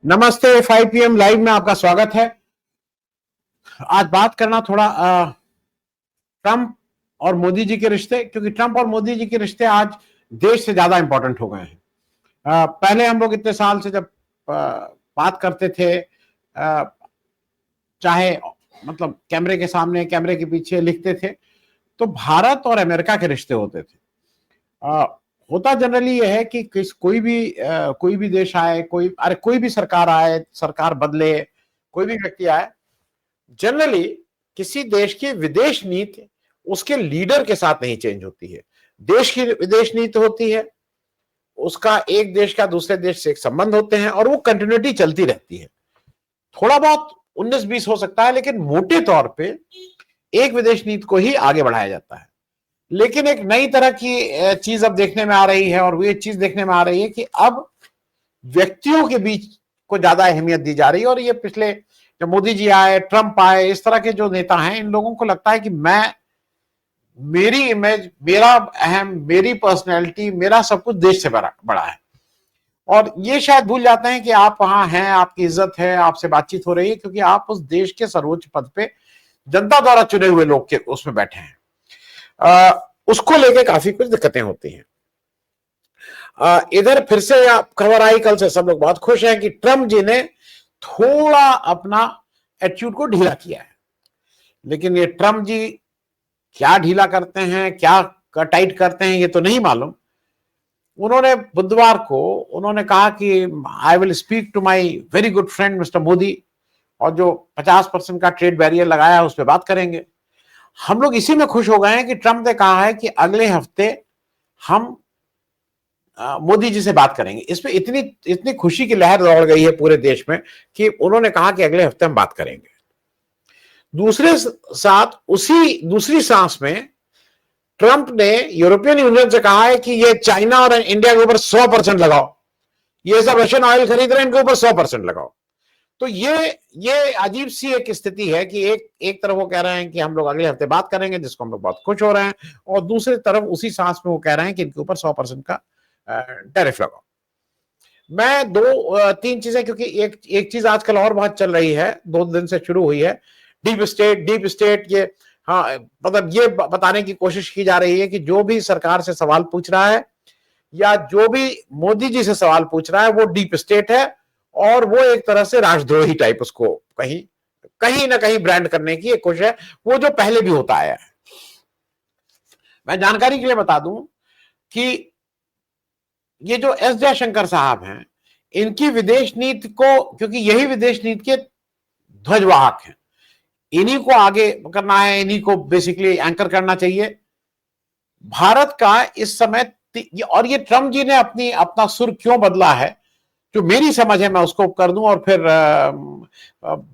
नमस्ते। 5 PM live में आपका स्वागत है। आज बात करना थोड़ा ट्रंप और मोदी जी के रिश्ते, क्योंकि ट्रंप और मोदी जी के रिश्ते आज देश से ज्यादा इंपॉर्टेंट हो गए हैं। पहले हम लोग इतने साल से जब बात करते थे, चाहे मतलब कैमरे के सामने कैमरे के पीछे लिखते थे, तो भारत और अमेरिका के रिश्ते होते थे। होता जनरली यह है कि कोई भी देश आए, कोई भी सरकार आए, सरकार बदले, कोई भी व्यक्ति आए, जनरली किसी देश की विदेश नीति उसके लीडर के साथ नहीं चेंज होती है। देश की विदेश नीति होती है, उसका एक देश का दूसरे देश से एक संबंध होते हैं और वो कंटिन्यूटी चलती रहती है। थोड़ा बहुत 19-20 हो सकता है, लेकिन मोटे तौर पे एक विदेश नीति को ही आगे बढ़ाया जाता है। लेकिन एक नई तरह की चीज अब देखने में आ रही है, और वो ये चीज देखने में आ रही है कि अब व्यक्तियों के बीच को ज्यादा अहमियत दी जा रही है। और ये पिछले जब मोदी जी आए, ट्रंप आए, इस तरह के जो नेता हैं, इन लोगों को लगता है कि मेरी इमेज, मेरा अहम, मेरी पर्सनैलिटी, मेरा सब कुछ देश से बड़ा है। और ये शायद भूल जाते हैं कि आप वहां हैं, आपकी इज्जत है, आपसे बातचीत हो रही है, क्योंकि आप उस देश के सर्वोच्च पद पे जनता द्वारा चुने हुए लोग के उसमें बैठे हैं। उसको लेके काफी कुछ दिक्कतें होती हैं। इधर फिर से खबर आई कल से, सब लोग बहुत खुश हैं कि ट्रंप जी ने थोड़ा अपना एटीट्यूड को ढीला किया है। लेकिन ये ट्रंप जी क्या ढीला करते हैं, क्या टाइट करते हैं, ये तो नहीं मालूम। उन्होंने बुधवार को उन्होंने कहा कि I will speak to my very good friend mister Modi, और जो 50% का ट्रेड बैरियर लगाया है उस पर बात करेंगे। हम लोग इसी में खुश हो गए हैं कि ट्रंप ने कहा है कि अगले हफ्ते हम मोदी जी से बात करेंगे। इसमें इतनी खुशी की लहर दौड़ गई है पूरे देश में कि उन्होंने कहा कि अगले हफ्ते हम बात करेंगे। दूसरी सांस में ट्रंप ने यूरोपियन यूनियन से कहा है कि ये चाइना और इंडिया के ऊपर 100% लगाओ, ये सब रशियन ऑयल खरीद रहे हैं, इनके ऊपर 100% लगाओ। तो ये अजीब सी एक स्थिति है कि एक तरफ वो कह रहे हैं कि हम लोग अगले हफ्ते बात करेंगे, जिसको हम लोग बहुत खुश हो रहे हैं, और दूसरी तरफ उसी सांस में वो कह रहे हैं कि इनके ऊपर 100% का टैरिफ लगाओ। मैं 2-3 चीजें, क्योंकि एक चीज आजकल और बहुत चल रही है, 2 दिन से शुरू हुई है, डीप स्टेट। ये मतलब ये बताने की कोशिश की जा रही है कि जो भी सरकार से सवाल पूछ रहा है या जो भी मोदी जी से सवाल पूछ रहा है वो डीप स्टेट है, और वो एक तरह से राष्ट्रद्रोही टाइप उसको कहीं ना कहीं ब्रांड करने की एक कोशिश है, वो जो पहले भी होता आया है। मैं जानकारी के लिए बता दूं कि ये जो एस जयशंकर साहब हैं, इनकी विदेश नीति को, क्योंकि यही विदेश नीति के ध्वजवाहक हैं, इन्हीं को आगे करना है, इन्हीं को बेसिकली एंकर करना चाहिए भारत का इस समय। और ये ट्रंप जी ने अपना सुर क्यों बदला है, जो मेरी समझ है मैं उसको कर दूं, और फिर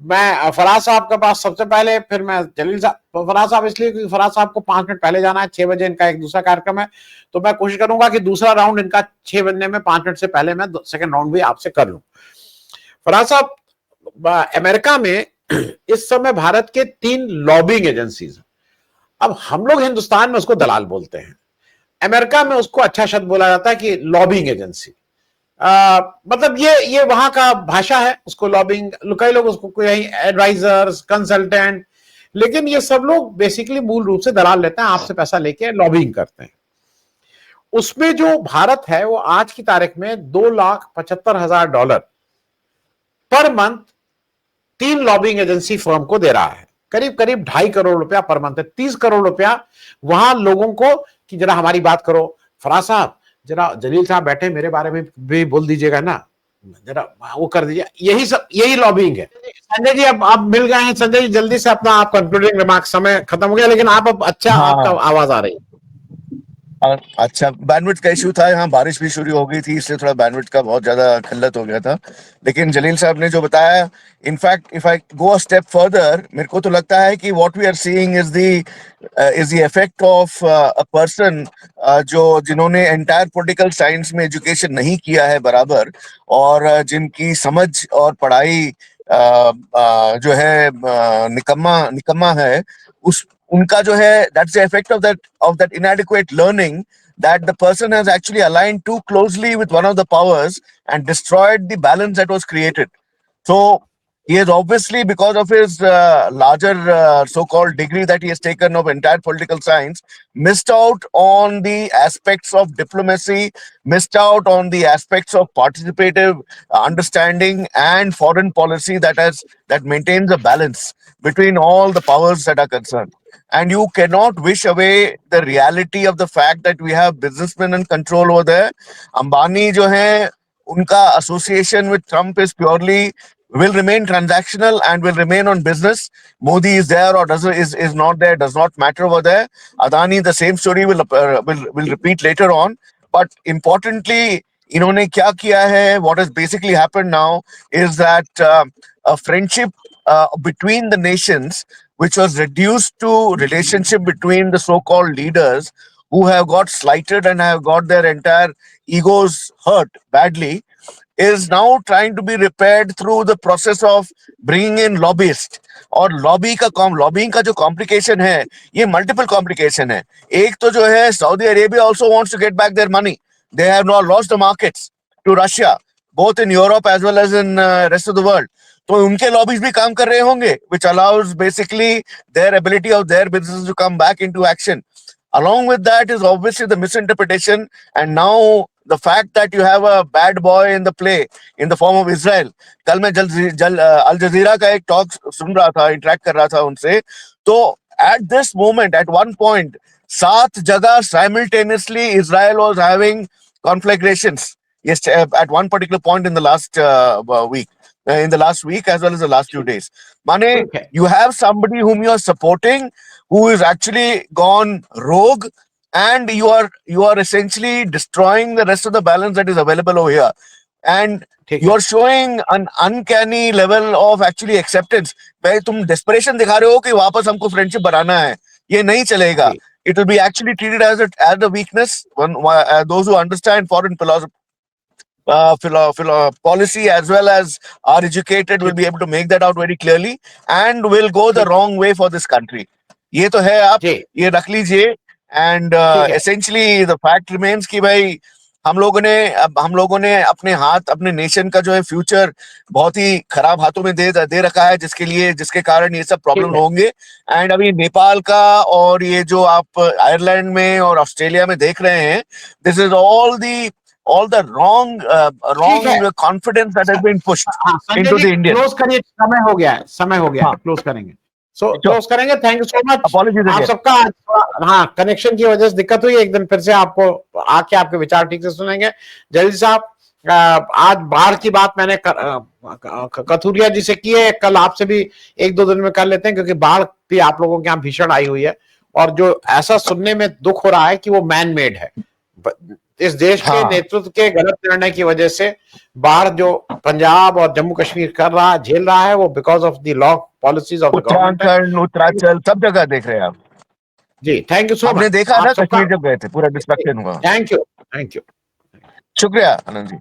मैं फराज साहब के पास सबसे पहले, फिर मैं जलील साहब। फराज साहब इसलिए क्योंकि फराज साहब को 5 मिनट पहले जाना है, 6 बजे इनका एक दूसरा कार्यक्रम है, तो मैं कोशिश करूंगा कि दूसरा राउंड इनका 6 बजने में 5 मिनट से पहले मैं सेकंड राउंड भी आपसे कर लूं। फराज साहब, अमेरिका में इस समय भारत के 3 लॉबिंग एजेंसीज। अब हम लोग हिंदुस्तान में उसको दलाल बोलते हैं, अमेरिका में उसको अच्छा शब्द बोला जाता है कि लॉबिंग एजेंसी। मतलब ये वहां का भाषा है, उसको लॉबिंग, कई लोग उसको कोई एडवाइजर्स, कंसल्टेंट, लेकिन ये सब लोग बेसिकली मूल रूप से दलाल लेते हैं, आपसे पैसा लेके लॉबिंग करते हैं। उसमें जो भारत है वो आज की तारीख में $2,75,000 per month 3 lobbying agency firm को दे रहा है। करीब 2.5 करोड़ रुपया पर मंथ है। 30 करोड़ रुपया वहां लोगों को कि जरा हमारी बात करो। फराज साहब, जरा जलील साहब बैठे, मेरे बारे में भी बोल दीजिएगा ना, जरा वो कर दीजिए। यही लॉबिंग है। संजय जी, अब आप मिल गए हैं। संजय जी, जल्दी से अपना आप कंक्लूडिंग रिमार्क, समय खत्म हो गया, लेकिन आप अब अच्छा, आपका आवाज आ रही है। अच्छा, बैंडविड्थ का इश्यू था, यहाँ बारिश भी शुरू हो गई थी, इसलिए थोड़ा बैंडविड्थ का बहुत ज्यादा किल्लत हो गया था। लेकिन जलील साहब ने जो बताया, in fact if I go a step further, मेरे को तो लगता है कि what we are seeing is the effect of a person जिन्होंने एंटायर पॉलिटिकल साइंस में एजुकेशन नहीं किया है बराबर, और जिनकी समझ और पढ़ाई जो है निकम्मा है, उनका जो है, that's the effect of that inadequate learning, that the person has actually aligned too closely with one of the powers and destroyed the balance that was created. So he has obviously, because of his larger so-called degree that he has taken of entire political science, missed out on the aspects of diplomacy, missed out on the aspects of participative understanding and foreign policy that maintains a balance between all the powers that are concerned. And you cannot wish away the reality of the fact that we have businessmen in control over there. Ambani jo hai, unka association with Trump is purely will remain transactional and will remain on business. Modi is there or is not there, does not matter over there. Adani, the same story will repeat later on. But importantly, इन्होंने क्या किया है, what has basically happened now is that a friendship between the nations, which was reduced to relationship between the so-called leaders who have got slighted and have got their entire egos hurt badly, is now trying to be repaired through the process of bringing in lobbyists. और lobbying का जो complication है, ये multiple complication है. एक तो जो है, Saudi Arabia also wants to get back their money. They have now lost the markets to Russia, both in Europe as well as in rest of the world. तो उनके lobbies भी काम कर रहे होंगे, which allows basically their ability of their businesses to come back into action. Along with that is obviously the misinterpretation, and now the fact that you have a bad boy in the play in the form of Israel. कल मैं अल जजीरा का एक talk सुन रहा था, interact कर रहा था उनसे. तो at this moment, at one point, 7 जगह simultaneously Israel was having conflagrations. Yes, at one particular point in the last week, in the last week as well as the last few days. Mane, Okay. you have somebody whom you are supporting who is actually gone rogue, and you are essentially destroying the rest of the balance that is available over here, and ठीक you है. are showing an uncanny level of actually acceptance. भाई तुम desperation दिखा रहे हो कि वापस हमको friendship बनाना है, ये नहीं चलेगा. जी. It will be actually treated as a weakness. Those who understand foreign philosophy, policy as well as are educated will be able to make that out very clearly and will go the ठीक wrong way for this country. ये तो है, आप जी. ये रख लीजिए. And ठीक है. essentially the fact remains कि भाई हम लोगों ने अपने हाथ, अपने नेशन का जो है फ्यूचर बहुत ही खराब हाथों में दे रखा है, जिसके कारण ये सब प्रॉब्लम ठीक है. होंगे. एंड अभी नेपाल का और ये जो आप आयरलैंड में और ऑस्ट्रेलिया में देख रहे हैं, this is all the wrong ठीक है. confidence that has been pushed हाँ, Sanjay into ji the Indian. Close करिए, समय हो गया है, हाँ. क्लोज करेंगे. सो क्लोज करेंगे. Thank you so much. Apologies आप again. सबका आज हाँ, कनेक्शन की वजह से दिक्कत हुई. एक दिन फिर से आपको आके आपके विचार ठीक से सुनेंगे. जल्दी साहब, आज बाढ़ की बात मैंने कथुरिया जी से की है, कल आपसे भी 1-2 दिन में कर लेते हैं, क्योंकि बाढ़ भी आप लोगों के यहाँ भीषण आई हुई है, और जो ऐसा सुनने में दुख हो रहा है कि वो मैन मेड है. इस देश के नेतृत्व के गलत निर्णय की वजह से बाढ़ जो पंजाब और जम्मू कश्मीर झेल रहा है, वो because of the law policies of the government. Uttarakhand, Uttaranchal, सब जगह देख रहे हैं आप. जी, थैंक यू सो मच. आपने देखा ना कश्मीर जब गए थे, पूरा डिस्ट्रक्शन हुआ. Thank you. शुक्रिया आनंद जी.